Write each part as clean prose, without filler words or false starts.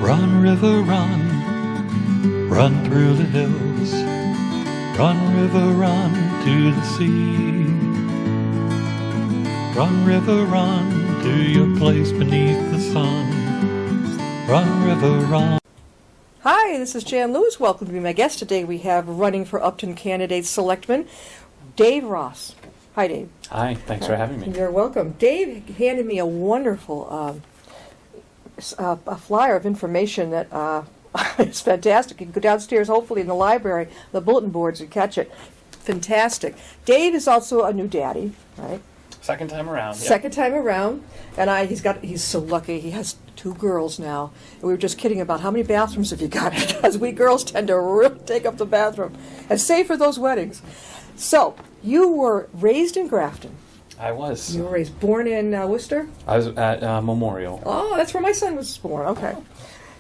Run, river, run, run through the hills. Run, river, run to the sea. Run, river, run to your place beneath the sun. Run, river, run. Hi, this is Jan Lewis. Welcome to be my guest. Today we have running for Upton candidate selectman, Dave Ross. Hi, Dave. Hi, thanks for having me. You're welcome. Dave handed me a wonderful a flyer of information that is fantastic. You can go downstairs, hopefully in the library, the bulletin boards, and catch it. Fantastic. Dave is also a new daddy, right? Second time around. Second time around, and he's so lucky. He has 2 girls now. And we were just kidding about how many bathrooms have you got, because we girls tend to really take up the bathroom, and save for those weddings. So you were raised in Grafton. I was. You were born in Worcester? I was at Memorial. Oh, that's where my son was born. Okay.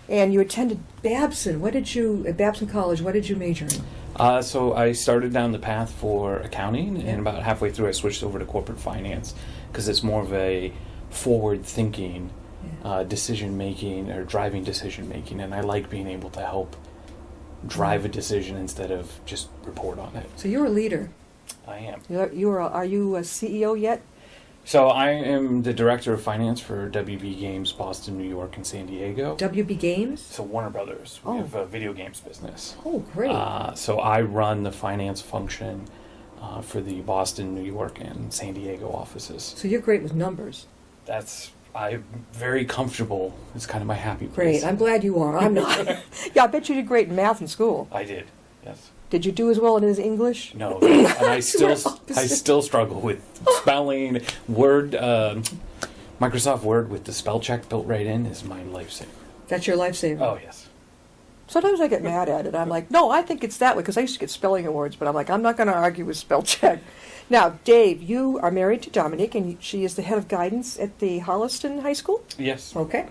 And you attended Babson. At Babson College, what did you major in? So I started down the path for accounting, and about halfway through I switched over to corporate finance because it's more of a forward-thinking decision-making or driving decision-making, and I like being able to help drive a decision instead of just report on it. So you're a leader. I am. Are you a CEO yet? So I am the director of finance for WB Games, Boston, New York, and San Diego. WB Games? So Warner Brothers. We have a video games business. Oh, great. So I run the finance function for the Boston, New York, and San Diego offices. So you're great with numbers. I'm very comfortable. It's kind of my happy Great. place. I'm glad you are. I'm not. Yeah, I bet you did great in math in school. I did, yes. Did you do as well in his English? No, and I still struggle with spelling. Word, Microsoft Word with the spell check built right in is my lifesaver. That's your lifesaver? Oh, yes. Sometimes I get mad at it. I'm like, no, I think it's that way, because I used to get spelling awards, but I'm like, I'm not going to argue with spell check. Now, Dave, you are married to Dominique, and she is the head of guidance at the Holliston High School? Yes. Okay.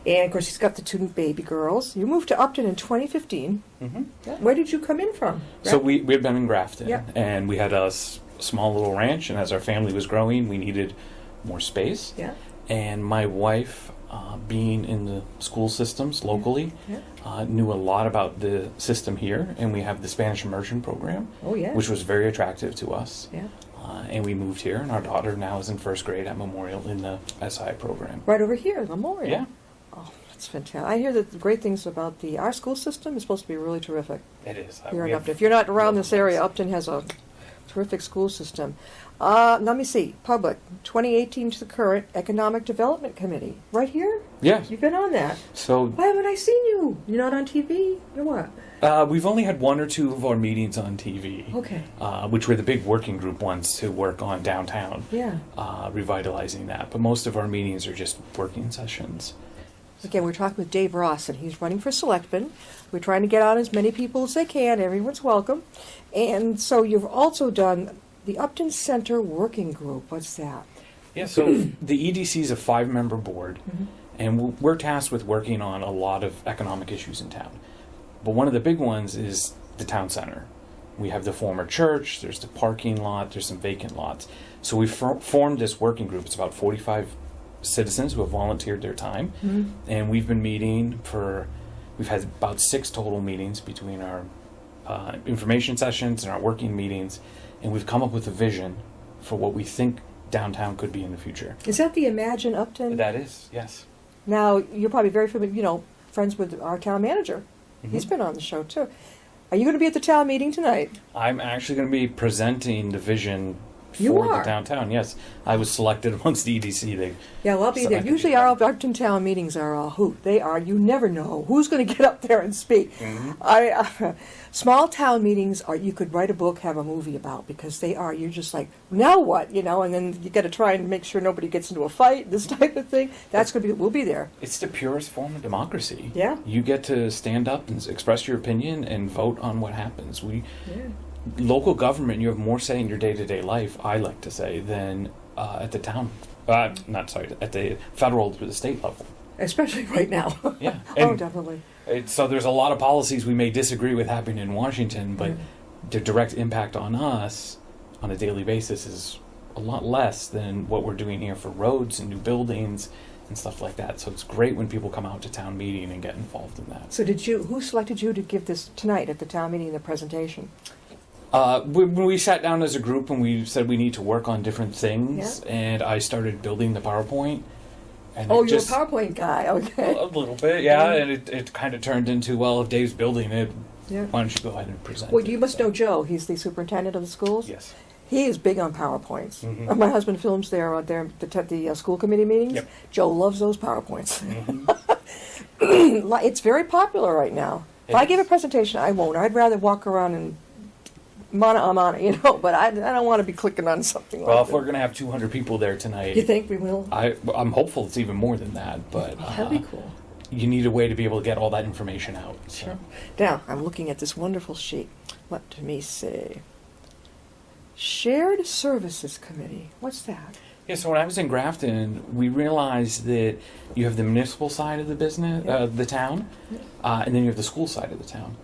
And, of course, she's got the 2 baby girls. You moved to Upton in 2015. Mm-hmm. Where did you come in from? So we had been in Grafton, Yeah. and we had a small little ranch, and as our family was growing, we needed more space. Yeah. And my wife, being in the school systems locally, Yeah. knew a lot about the system here, and we have the Spanish immersion program, Oh, yeah. which was very attractive to us. Yeah. And we moved here, and our daughter now is in first grade at Memorial in the SI program. Right over here, Memorial. Yeah, Oh, that's fantastic. I hear that the great things about our school system is supposed to be really terrific it is. here We in have- Upton. If you're not around this area, Upton has a terrific school system. Let me see. Public, 2018 to the current Economic Development Committee. Right here? Yeah. You've been on that. So Why haven't I seen you? You're not on TV? You're what? we've only had 1 or 2 of our meetings on TV. Okay. Which were the big working group ones to work on downtown, Yeah. revitalizing that. But most of our meetings are just working sessions. Again, we're talking with Dave Ross, and he's running for selectman. We're trying to get out as many people as they can. Everyone's welcome. And so you've also done the Upton Center Working Group. What's that? Yeah, so the EDC is a 5-member board, and we're tasked with working on a lot of economic issues in town. But one of the big ones is the town center. We have the former church, there's the parking lot, there's some vacant lots. So we formed this working group. It's about 45 citizens who have volunteered their time, and we've been meeting we've had about 6 total meetings between our information sessions and our working meetings, and we've come up with a vision for what we think downtown could be in the future. Is that the Imagine Upton? That is, yes. Now, you're probably very familiar, friends with our town manager. He's been on the show, too. Are you going to be at the town meeting tonight? I'm actually going to be presenting the vision You for are? the downtown. Yes, I was selected amongst the EDC. Yeah, well, I'll be So there. I could Usually do our that. Upton town meetings are a hoot. They are. You never know who's going to get up there and speak. Small town meetings are, you could write a book, have a movie about, because they are, you're just like, now what, and then you got to try and make sure nobody gets into a fight, this type of thing. That's going to be, we'll be there. It's the purest form of democracy. Yeah. You get to stand up and express your opinion and vote on what happens. Yeah. Local government, you have more say in your day-to-day life, I like to say, than at the town. At the federal or the state level. Especially right now. Yeah. Oh, And definitely. so there's a lot of policies we may disagree with happening in Washington, but the direct impact on us on a daily basis is a lot less than what we're doing here for roads and new buildings and stuff like that. So it's great when people come out to town meeting and get involved in that. So who selected you to give this tonight at the town meeting, the presentation? When we sat down as a group and we said we need to work on different things, and I started building the PowerPoint. And Oh, it you're a just, PowerPoint guy, okay. a little bit, yeah, and it kind of turned into, well, if Dave's building it, Yeah. why don't you go ahead and present Well, it? you must So- know Joe. He's the superintendent of the schools. Yes. He is big on PowerPoints. Mhm. My husband films the school committee meetings. Yep. Joe loves those PowerPoints. Mhm. It's very popular right now. If I give a presentation, I won't. I'd rather walk around and mana a mana, but I don't want to be clicking on something Well, like if that. we're going to have 200 people there tonight, You think we will? I'm hopeful it's even more than that, but That'd be cool. you need a way to be able to get all that information out. So. Sure. Now, I'm looking at this wonderful sheet. Let me see. Shared Services Committee. What's that? Yeah, so when I was in Grafton, we realized that you have the municipal side of the business, Yeah. the town, and then you have the school side of the town.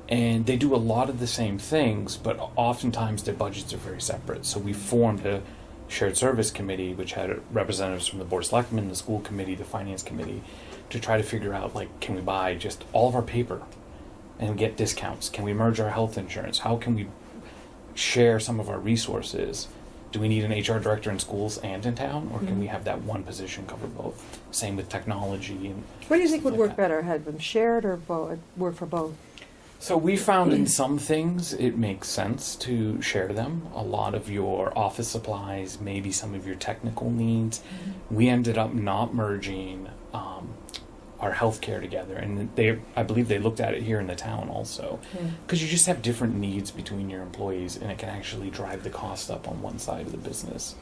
And they do a lot of the same things, but oftentimes their budgets are very separate. So we formed a shared service committee, which had representatives from the Board of Selectmen, the school committee, the finance committee, to try to figure out, like, can we buy just all of our paper and get discounts? Can we merge our health insurance? How can we share some of our resources? Do we need an HR director in schools and in town, or can we have that one position cover both? Same with technology. And What do you think would like work that. better? Had them shared or work for both? So we found in some things it makes sense to share them. A lot of your office supplies, maybe some of your technical needs. We ended up not merging our healthcare together, and I believe they looked at it here in the town also, because you just have different needs between your employees, and it can actually drive the cost up on one side of the business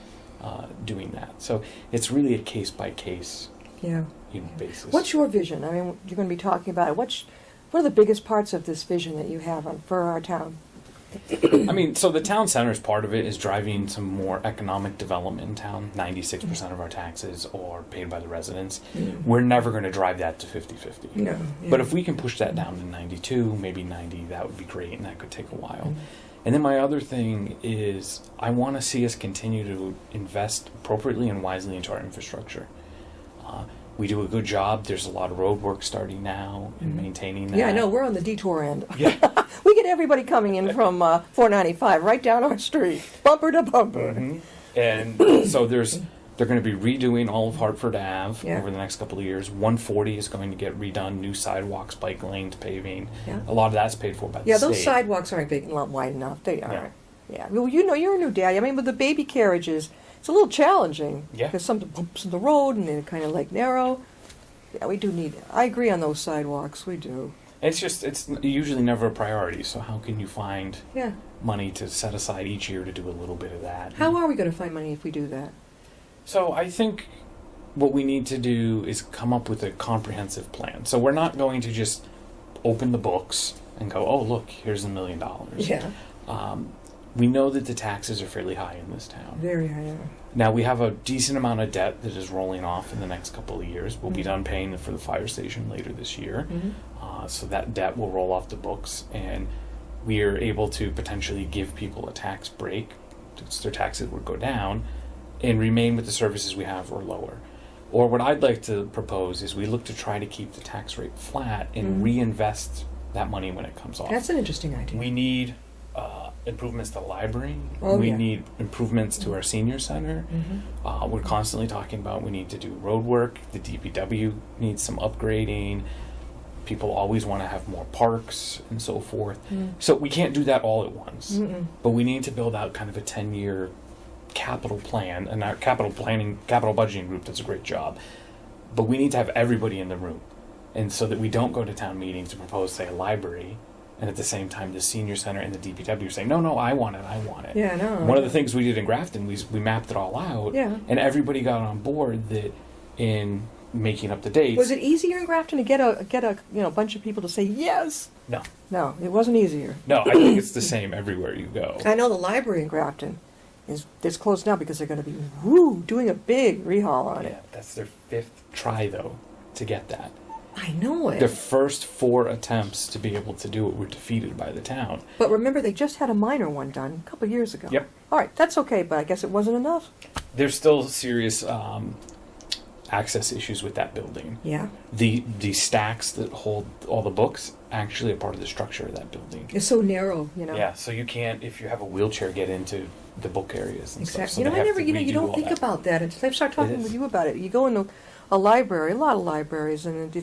doing that. So it's really a case by case Yeah. basis. What's your vision? I mean, you're going to be talking about it. What are the biggest parts of this vision that you have for our town? I mean, so the town center's part of it is driving some more economic development in town. 96% of our taxes are paid by the residents. We're never going to drive that to 50-50. No. But if we can push that down to 92, maybe 90, that would be great, and that could take a while. And then my other thing is I want to see us continue to invest appropriately and wisely into our infrastructure. We do a good job. There's a lot of road work starting now and maintaining that. Yeah, I know. We're on the detour end. Yeah. We get everybody coming in from 495 right down our street, bumper to bumper. Mhm. And so they're going to be redoing all of Hartford Ave Yeah. over the next couple of years. 140 is going to get redone, new sidewalks, bike lanes, paving. Yeah. A lot of that's paid for by the Yeah, state. those sidewalks aren't big, not wide enough. They Yeah. aren't. Yeah. Well, you're a new daddy. I mean, with the baby carriages, it's a little challenging. Yeah. Because some bumps in the road and they're kind of like narrow. Yeah, we do need. I agree on those sidewalks. We do. It's usually never a priority. So how can you find Yeah. money to set aside each year to do a little bit of that? How are we going to find money if we do that? So I think what we need to do is come up with a comprehensive plan. So we're not going to just open the books and go, oh, look, here's $1 million. Yeah. We know that the taxes are fairly high in this town. Very high. Yeah. Now, we have a decent amount of debt that is rolling off in the next couple of years. We'll be done paying for the fire station later this year. So that debt will roll off the books, and we are able to potentially give people a tax break, so their taxes would go down, and remain with the services we have or lower. Or what I'd like to propose is we look to try to keep the tax rate flat and reinvest that money when it comes off. That's an interesting idea. We need improvements to the library. Oh, We yeah. need improvements to our senior center. We're constantly talking about we need to do road work. The DPW needs some upgrading. People always want to have more parks and so forth. So we can't do that all at once. But we need to build out kind of a 10-year capital plan. And our capital budgeting group does a great job. But we need to have everybody in the room. And so that we don't go to town meetings to propose, say, a library, and at the same time the senior center and the DPW are saying, no, I want it. Yeah, I know. One of the things we did in Grafton, we mapped it all out, Yeah. and everybody got on board that in making up the dates. Was it easier in Grafton to get a bunch of people to say yes? No. No, it wasn't easier. No, I think it's the same everywhere you go. I know the library in Grafton is closed now because they're going to be doing a big rehaul on Yeah, it. that's their 5th try, though, to get that. I know it. The first 4 attempts to be able to do it were defeated by the town. But remember, they just had a minor one done a couple of years ago. Yep. All right, that's okay, but I guess it wasn't enough. There's still serious access issues with that building. Yeah. The stacks that hold all the books actually are part of the structure of that building. It's so narrow, Yeah, so you can't, if you have a wheelchair, get into the book areas and stuff. Exactly. So they I have never, to you redo don't all think that. about that until I start talking is. with you about it. You go in a library, a lot of libraries, and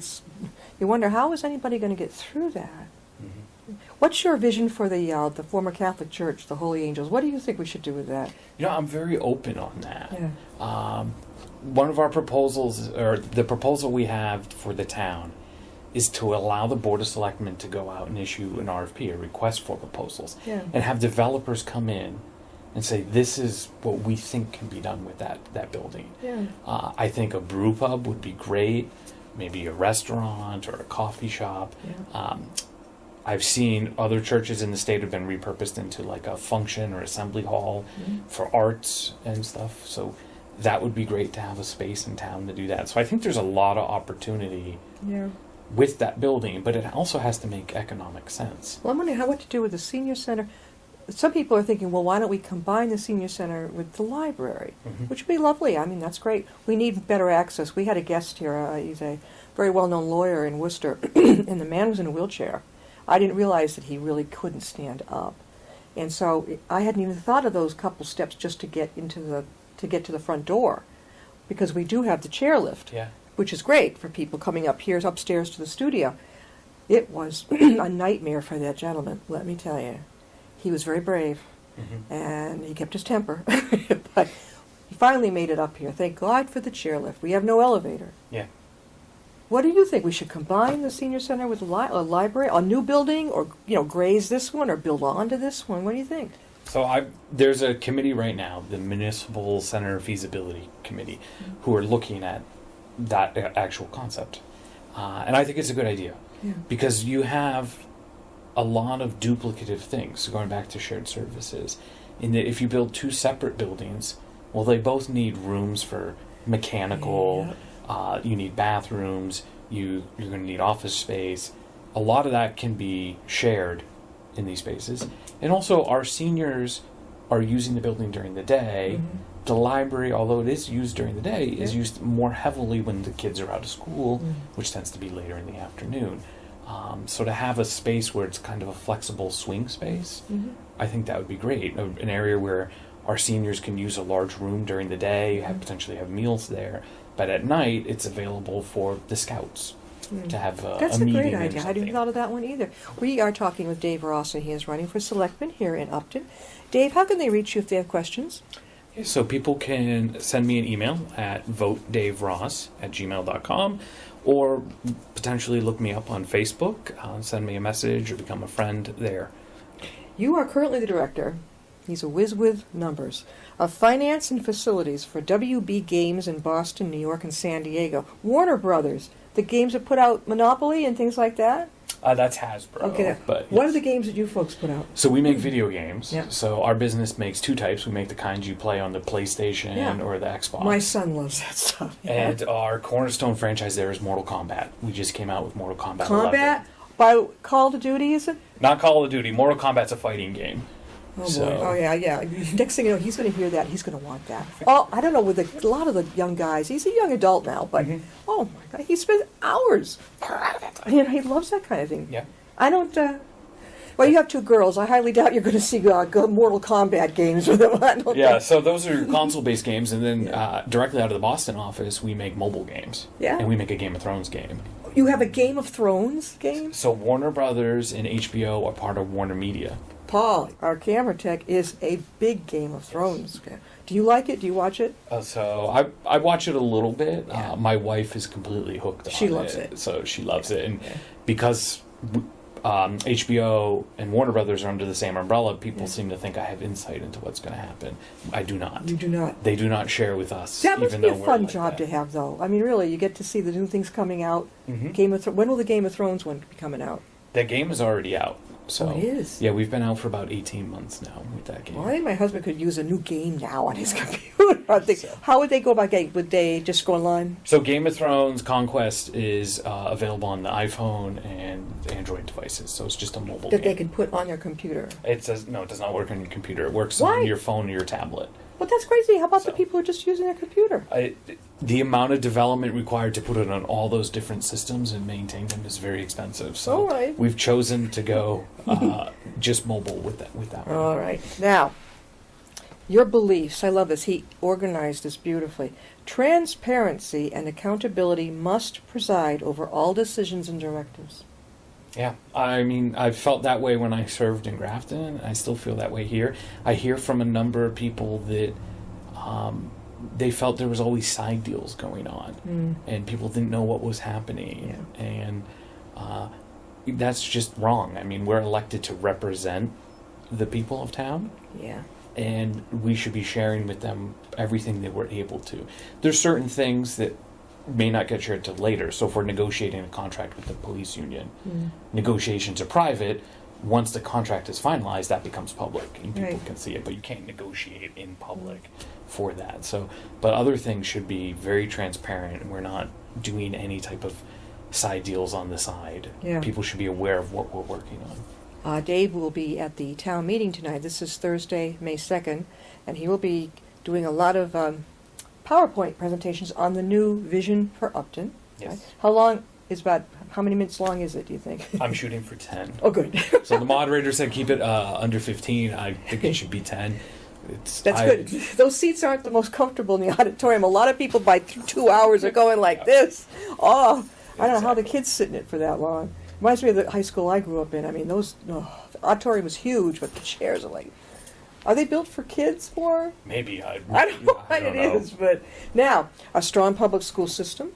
you wonder, how is anybody going to get through that? Mhm. What's your vision for the former Catholic Church, the Holy Angels? What do you think we should do with that? I'm very open on that. Yeah. One of our proposals, or the proposal we have for the town, is to allow the Board of Selectmen to go out and issue an RFP, a request for proposals, Yeah. and have developers come in and say, this is what we think can be done with that building. Yeah. I think a brew pub would be great, maybe a restaurant or a coffee shop. Yeah. I've seen other churches in the state have been repurposed into like a function or assembly hall Mhm. for arts and stuff. So that would be great to have a space in town to do that. So I think there's a lot of opportunity Yeah. with that building, but it also has to make economic sense. Well, I'm wondering what to do with the senior center. Some people are thinking, well, why don't we combine the senior center with the library, Mhm. which would be lovely. I mean, that's great. We need better access. We had a guest here. He's a very well-known lawyer in Worcester, and the man was in a wheelchair. I didn't realize that he really couldn't stand up, and so I hadn't even thought of those couple steps just to get to the front door, because we do have the chairlift, Yeah. which is great for people coming up here upstairs to the studio. It was a nightmare for that gentleman, let me tell you. He was very brave, Mhm. and he kept his temper, but he finally made it up here. Thank God for the chairlift. We have no elevator. Yeah. What do you think? We should combine the senior center with a library, a new building, or graze this one, or build onto this one? What do you think? So there's a committee right now, the Municipal Center Feasibility Committee, who are looking at that actual concept. And I think it's a good idea Yeah. because you have a lot of duplicative things, so going back to shared services, in that if you build two separate buildings, well, they both need rooms for mechanical, you need bathrooms, you're going to need office space. A lot of that can be shared in these spaces. And also, our seniors are using the building during the day. Mhm. The library, although it is used during the day, is Yeah. used more heavily when the kids are out of school, Mhm. which tends to be later in the afternoon. So to have a space where it's kind of a flexible swing space, Mhm. I think that would be great. An area where our seniors can use a large room during the day, Mm-hmm. potentially have meals there, but at night it's available for the scouts Mm. to have That's a a meeting great or idea. I hadn't something. thought of that one either. We are talking with Dave Ross, and he is running for selectman here in Upton. Dave, how can they reach you if they have questions? So people can send me an email at votedaveross@gmail.com, or potentially look me up on Facebook, send me a message, or become a friend there. You are currently the director, he's a whiz with numbers, of finance and facilities for WB Games in Boston, New York, and San Diego. Warner Brothers, the games that put out Monopoly and things like that? That's Hasbro. Okay. But What yes. are the games that you folks put out? So we make video games. Yeah. So our business makes two types. We make the kinds you play on the PlayStation Yeah. or the Xbox. My son loves that stuff. And our cornerstone franchise there is Mortal Kombat. We just came out with Mortal Kombat 11. Combat by Call of Duty, is it? Not Call of Duty. Mortal Kombat's a fighting game. Oh, So- boy. Oh, yeah. Next thing you know, he's going to hear that. He's going to want that. Oh, I don't know, with a lot of the young guys, he's a young adult now, but, oh, my God, he spends hours. He loves that kind of thing. Yeah. I don't, well, you have two girls. I highly doubt you're going to see Mortal Kombat games with them. I don't Yeah, think. so those are console-based games, and then directly out of the Boston office, we make mobile games. Yeah. And we make a Game of Thrones game. You have a Game of Thrones game? So Warner Brothers and HBO are part of Warner Media. Paul, our camera tech, is a big Game of Thrones fan. Do you like it? Do you watch it? So I watch it a little bit. Yeah. My wife is completely hooked on it. She loves it. So she loves it. And Yeah. because HBO and Warner Brothers are under the same umbrella, people Yeah. seem to think I have insight into what's going to happen. I do not. You do not. They do not share with us. That must even be a though we're fun like job that. to have, though. I mean, really, you get to see the new things coming out. Mhm. When will the Game of Thrones one be coming out? That game is already out. So Oh, it is? Yeah, we've been out for about 18 months now with that game. Well, I think my husband could use a new game now on his computer. How would they go about getting? Would they just go online? So Game of Thrones Conquest is available on the iPhone and Android devices. So it's just a mobile That game. they can put on their computer. It says no, it does not work on your computer. It works Why? on your phone or your tablet. But that's crazy. How about the So- people who are just using a computer? The amount of development required to put it on all those different systems and maintain them is very expensive. So All right. we've chosen to go just mobile with that. One. All right. Now, your beliefs. I love this. He organized this beautifully. Transparency and accountability must preside over all decisions and directives. Yeah, I mean, I felt that way when I served in Grafton. I still feel that way here. I hear from a number of people that they felt there was always side deals going on, and people didn't know what was happening, and that's just wrong. I mean, we're elected to represent the people of town, Yeah. and we should be sharing with them everything that we're able to. There's certain things that may not get shared till later. So if we're negotiating a contract with the police union, negotiations are private. Once the contract is finalized, that becomes public and people Right. can see it, but you can't negotiate in public for that. So, but other things should be very transparent, and we're not doing any type of side deals on the side. Yeah. People should be aware of what we're working on. Dave will be at the town meeting tonight. This is Thursday, May 2nd, and he will be doing a lot of PowerPoint presentations on the new vision for Upton. Yes. Right? How many minutes long is it, do you think? I'm shooting for 10. Oh, good. So the moderator said keep it under 15. I think it should be 10. That's good. Those seats aren't the most comfortable in the auditorium. A lot of people by 2 hours are going like this. Oh, I don't know how the kids sit in it for that long. Reminds me of the high school I grew up in. I mean, the auditorium was huge, but the chairs are like, are they built for kids more? Maybe I don't know what it is, but now, a strong public school system.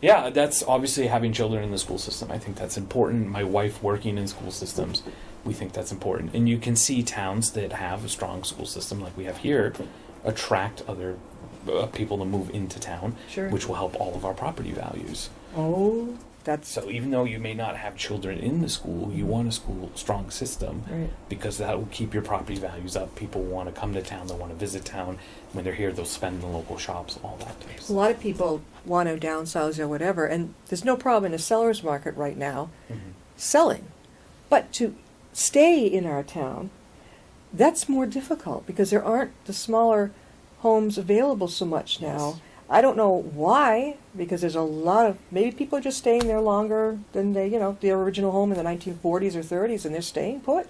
Yeah, that's obviously having children in the school system. I think that's important. My wife working in school systems, we think that's important. And you can see towns that have a strong school system like we have here attract other people to move into town, Sure. which will help all of our property values. Oh, that's So even though you may not have children in the school, you want a strong system right. because that will keep your property values up. People want to come to town, they want to visit town. When they're here, they'll spend in the local shops, all that type of A stuff. lot of people want to downsize or whatever, and there's no problem in a seller's market right now selling. But to stay in our town, that's more difficult because there aren't the smaller homes available so much now. Yes. I don't know why, because there's a lot of, maybe people are just staying there longer than their original home in the 1940s or 30s, and they're staying put.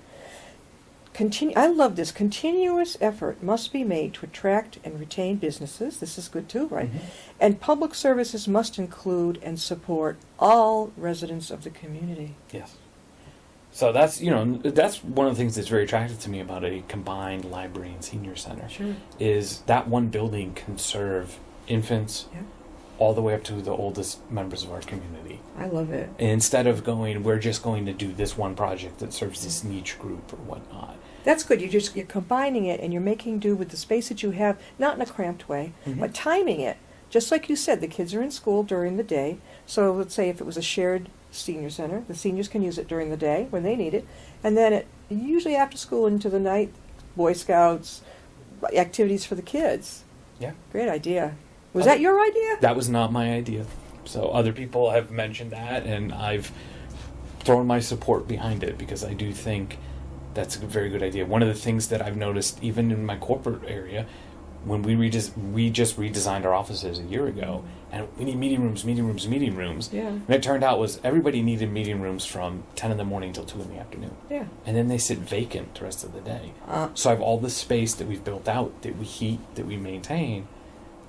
I love this. Continuous effort must be made to attract and retain businesses. This is good too, right? And public services must include and support all residents of the community. Yes. So that's one of the things that's very attractive to me about a combined library and senior center. Sure. Is that one building can serve infants Yeah. all the way up to the oldest members of our community. I love it. And instead of we're just going to do this one project that serves this niche group or whatnot. That's good. You're combining it and you're making do with the space that you have, not in a cramped way, but timing it. Just like you said, the kids are in school during the day. So let's say if it was a shared senior center, the seniors can use it during the day when they need it. And then usually after school into the night, Boy Scouts, activities for the kids. Yeah. Great idea. Was that your idea? That was not my idea. So other people have mentioned that, and I've thrown my support behind it because I do think that's a very good idea. One of the things that I've noticed, even in my corporate area, when we just redesigned our offices a year ago, and we need meeting rooms. Yeah. And it turned out was everybody needed meeting rooms from 10 in the morning till 2 in the afternoon. Yeah. And then they sit vacant the rest of the day. So I have all this space that we've built out, that we heat, that we maintain,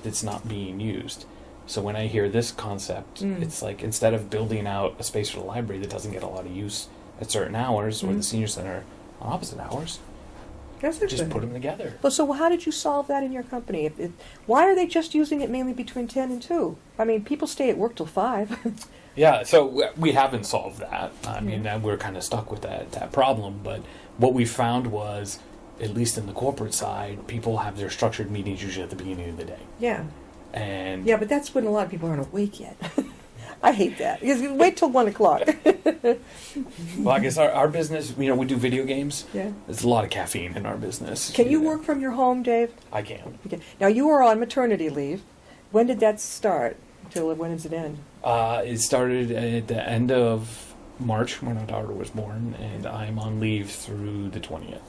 that's not being used. So when I hear this concept, it's like instead of building out a space for the library that doesn't get a lot of use at certain hours, or the senior center on opposite hours, That's a just good put them together. Well, so how did you solve that in your company? Why are they just using it mainly between 10 and 2? I mean, people stay at work till 5. Yeah, so we haven't solved that. I mean, we're kind of stuck with that problem. But what we found was, at least in the corporate side, people have their structured meetings usually at the beginning of the day. Yeah. And Yeah, but that's when a lot of people aren't awake yet. I hate that. Because you wait till 1 o'clock. well, I guess our business, we do video games. Yeah. There's a lot of caffeine in our business. Can you work from your home, Dave? I can. Okay. Now, you were on maternity leave. When did that start? When does it end? It started at the end of March when our daughter was born, and I'm on leave through the 20th.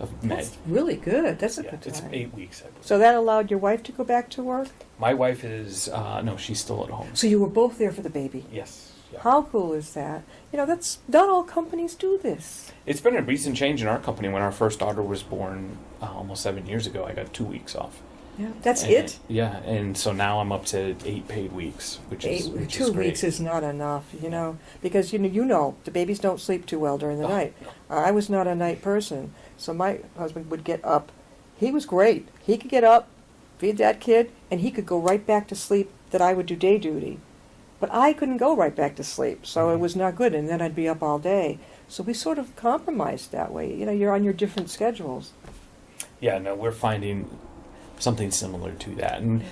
of May. That's really good. That's a Yeah, good it's time. 8 weeks, I believe. So that allowed your wife to go back to work? My wife is, no, she's still at home. So you were both there for the baby. Yes. Yeah. How cool is that? You know, that's not all companies do this. It's been a recent change in our company. When our first daughter was born almost 7 years ago, I got 2 weeks off. Yeah, that's And- it. Yeah, and so now I'm up to 8 paid weeks, which is 2 weeks is not enough, you know, because you know the babies don't sleep too well during the Oh, night. no. I was not a night person, so my husband would get up. He was great. He could get up, feed that kid, and he could go right back to sleep. That I would do day duty, but I couldn't go right back to sleep, so it was not good. And then I'd be up all day. So we sort of compromised that way. You know, you're on your different schedules. Yeah, no, we're finding something similar to that. And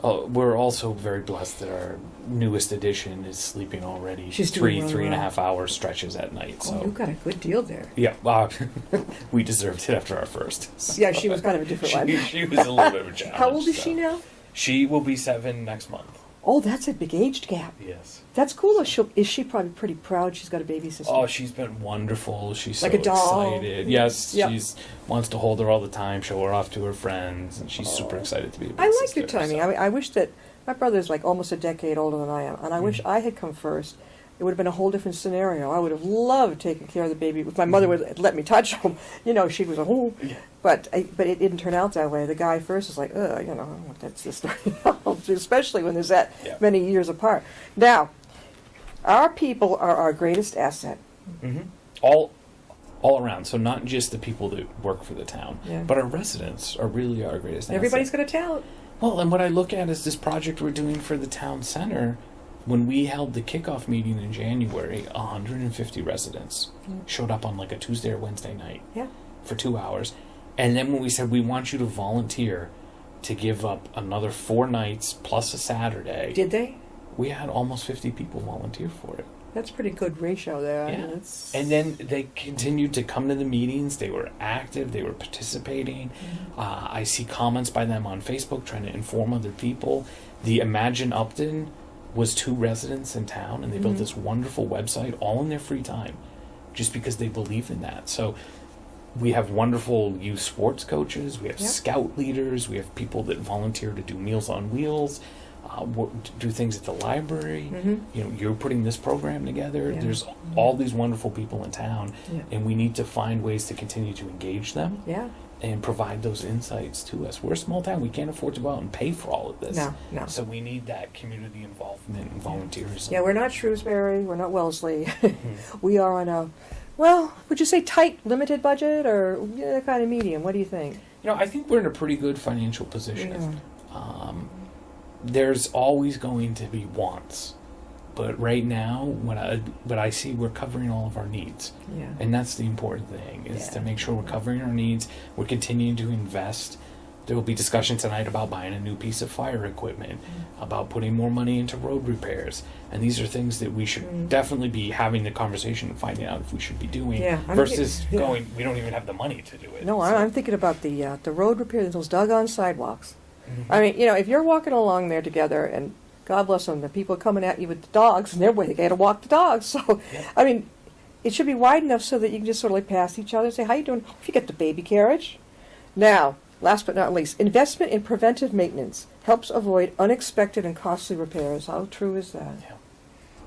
we're also very blessed that our newest addition is sleeping already. She's doing three and a well. half hour stretches at night. Oh, So you got a good deal there. yeah, we deserved it after our first. Yeah, she was kind of a different one. She was a little bit of a challenge. How old is so. she now? She will be 7 next month. Oh, that's a big age gap. Yes. That's cool. Is she probably pretty proud she's got a baby sister? Oh, she's been wonderful. She's Like so a doll. excited. Yes, Yep. she's wants to hold her all the time, show her off to her friends, and she's super excited to be a big I like sister, your timing. so. I wish that my brother's like almost a decade older than I am, and I wish I had come first. It would have been a whole different scenario. I would have loved taking care of the baby. If my mother would let me touch him, you know, she was a whole. Yeah. But it didn't turn out that way. The guy first is like, you know, I don't want that sister, especially when there's that Yeah. many years apart. Now, our people are our greatest asset. Mhm. All around. So not just the people that work for the town, Yeah. but our residents are really our greatest asset. Everybody's got a talent. Well, and what I look at is this project we're doing for the town center. When we held the kickoff meeting in January, 150 residents showed up on like a Tuesday or Wednesday night Yeah. for 2 hours. And then when we said, we want you to volunteer to give up another 4 nights plus a Saturday, Did they? we had almost 50 people volunteer for it. That's a pretty good ratio there. I Yeah. mean, it's, And then they continued to come to the meetings. They were active. They were participating. I see comments by them on Facebook trying to inform other people. The Imagine Upton was 2 residents in town, and they built this wonderful website all in their free time just because they believed in that. So we have wonderful youth sports coaches. We have Yep. scout leaders. We have people that volunteer to do Meals on Wheels, do things at the library. You know, you're putting this program together. Yeah. There's all these wonderful people in town, Yeah. and we need to find ways to continue to engage them yeah. and provide those insights to us. We're a small town. We can't afford to go out and pay for all of this. No, no. So we need that community involvement and volunteerism. Yeah, we're not Shrewsbury, we're not Wellesley. We are on a, well, would you say tight, limited budget, or kind of medium? What do you think? You know, I think we're in a pretty good financial position. Yeah. There's always going to be wants, but right now, what I see, we're covering all of our needs, Yeah. and that's the important thing: is Yeah. to make sure we're covering our needs. We're continuing to invest. There will be discussion tonight about buying a new piece of fire equipment, about putting more money into road repairs, and these are things that we should definitely be having the conversation and finding out if we should be doing. Yeah, I'm versus yeah. going, we don't even have the money to do it. No, So- I'm thinking about the road repair, those doggone sidewalks. I mean, you know, if you're walking along there together, and God bless them, the people coming at you with the dogs, and they got to walk the dogs. So, Yeah. I mean, it should be wide enough so that you can just sort of like pass each other and say, how you doing? If you get the baby carriage. Now, last but not least, investment in preventive maintenance helps avoid unexpected and costly repairs. How true is that? Yeah.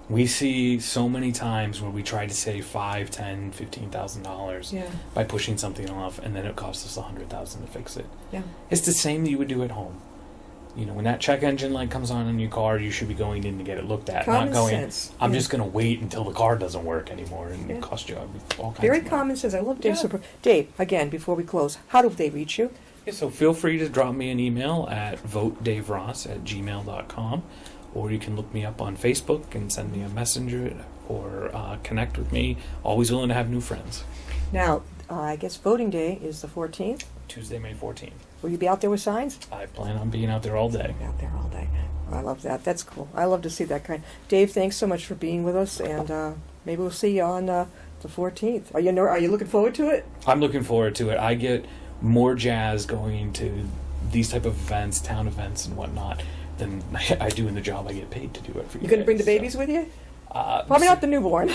We see so many times where we try to save $5,000, $10,000, $15,000 Yeah. by pushing something off, and then it costs us $100,000 to fix it. Yeah. It's the same that you would do at home. You know, when that check engine light comes on in your car, you should be going in to get it looked at, Common not going, sense. I'm Yeah. just going to wait until the car doesn't work anymore and Yeah. it costs you all kinds Very of money. common sense. I love Dave's. Yeah. Dave, again, before we close, how do they reach you? Yeah, so feel free to drop me an email at votedaveross@gmail.com, or you can look me up on Facebook and send me a messenger or connect with me. Always willing to have new friends. Now, I guess voting day is the 14th. Tuesday, May 14th. Will you be out there with signs? I plan on being out there all day. Be out there all day. I love that. That's cool. I love to see that kind. Dave, thanks so much for being with us, and maybe we'll see you on the 14th. Are you looking forward to it? I'm looking forward to it. I get more jazz going to these type of events, town events and whatnot, than I do in the job I get paid to do it for you. You going to bring the guys, so. babies with you? Probably not the newborn.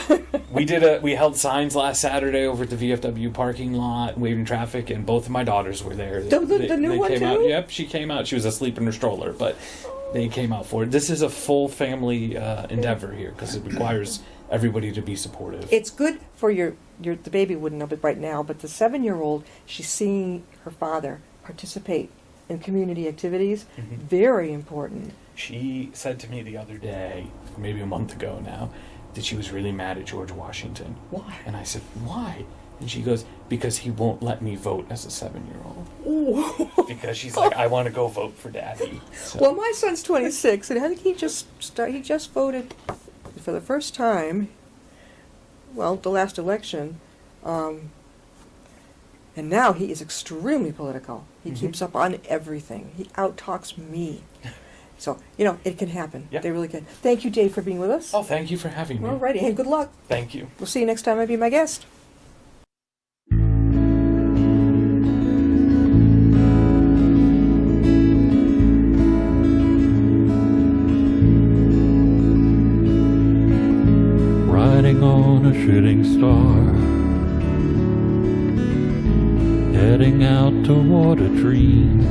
We held signs last Saturday over at the VFW parking lot, waving traffic, and both of my daughters were there. The new one came too? out. Yep, she came out. She was asleep in her stroller, but they came out for it. This is a full family endeavor here because it requires everybody to be supportive. It's good for the baby wouldn't know it right now, but the 7-year-old, she's seeing her father participate in community activities. Very important. She said to me the other day, maybe a month ago now, that she was really mad at George Washington. Why? And I said, why? And she goes, because he won't let me vote as a 7-year-old. Ooh. Because she's like, I want to go vote for Daddy. So. Well, my son's 26, and I think he just voted for the first time. Well, the last election, and now he is extremely political. He keeps up on everything. He out-talks me. So, it can happen. Yeah. They really can. Thank you, Dave, for being with us. Oh, thank you for having me. All righty, and good luck. Thank you. We'll see you next time I be my guest. Riding on a shooting star, heading out toward a dream,